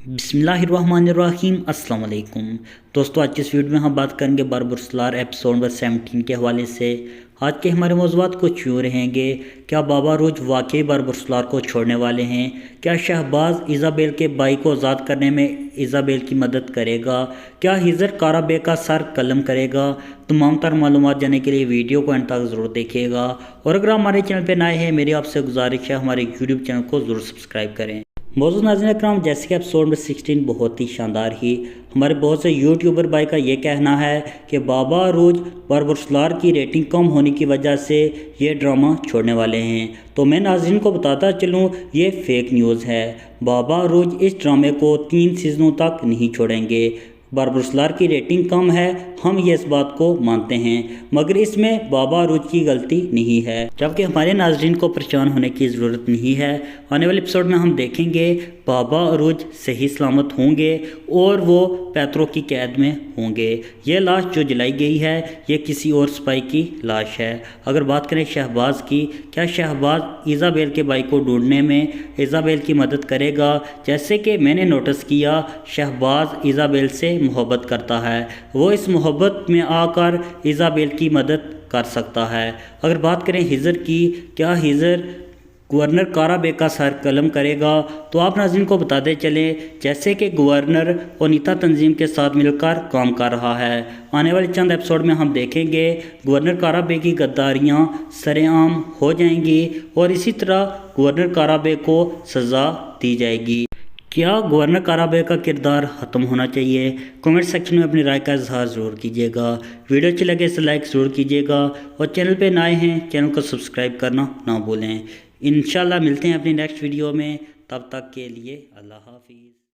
बिस्मिल्लाहिर्रहमानिर्रहीम अस्सलाम वालेकुम दोस्तों, आज की इस वीडियो में हम बात करेंगे बाबर रुसलार एपिसोड नंबर 17 के हवाले से। आज के हमारे मौज़ूआत कुछ यूँ रहेंगे। क्या बाबा रोज वाकई बाबर रुसलार को छोड़ने वाले हैं? क्या शहबाज इज़ाबेल के भाई को आज़ाद करने में इज़ाबेल की मदद करेगा? क्या हिजर काराबे का सर कलम करेगा? तमाम तर मालूमात जानने के लिए वीडियो को अंत तक ज़रूर देखिएगा। और अगर हमारे चैनल पर नए हैं, मेरी आपसे गुजारिश है हमारे यूट्यूब चैनल को ज़रूर सब्सक्राइब करें। मौजूद नाज़रीन इकराम, जैसे कि एपिसोड नंबर 16 बहुत ही शानदार ही हमारे बहुत से यूट्यूबर भाई का ये कहना है कि बाबा रोज बाबर रुसलार की रेटिंग कम होने की वजह से ये ड्रामा छोड़ने वाले हैं। तो मैं नाज़रीन को बताता चलूँ, ये फेक न्यूज़ है। बाबा रोज इस ड्रामे को 3 सीज़नों तक नहीं छोड़ेंगे। बाबर रुसलार की रेटिंग कम है, हम ये इस बात को मानते हैं, मगर इसमें बाबा रोज की गलती नहीं है, जबकि हमारे नाज़रीन को परेशान होने की ज़रूरत नहीं है। आने वाले एपिसोड में हम देखेंगे बाबा रोज सही सलामत होंगे और वो पैतरों की कैद में होंगे। ये लाश जो जलाई गई है ये किसी और सिपाही की लाश है। अगर बात करें शहबाज की, क्या शहबाज इज़ाबेल के भाई को ढूंढने में इज़ाबेल की मदद करेगा? जैसे कि मैंने नोटिस किया, शहबाज इज़ाबेल से मोहब्बत करता है, वो इस मोहब्बत में आकर इज़ाबेल की मदद कर सकता है। अगर बात करें हिजर की, क्या हिजर गवर्नर काराबे का सर कलम करेगा? तो आप नाज़रीन को बताते चलें, जैसे कि गवर्नर ओनिता तंजीम के साथ मिलकर काम कर रहा है। आने वाले चंद एपिसोड में हम देखेंगे गवर्नर काराबे की गद्दारियां सरेआम हो जाएंगी और इसी तरह गवर्नर काराबे को सज़ा दी जाएगी। क्या गवर्नर काराबे का किरदार ख़त्म होना चाहिए? कमेंट सेक्शन में अपनी राय का इजहार ज़रूर कीजिएगा। वीडियो अच्छी लगे इसे लाइक ज़रूर कीजिएगा और चैनल पे नए हैं चैनल को सब्सक्राइब करना ना भूलें। इंशाल्लाह मिलते हैं अपनी नेक्स्ट वीडियो में, तब तक के लिए अल्लाह हाफिज़।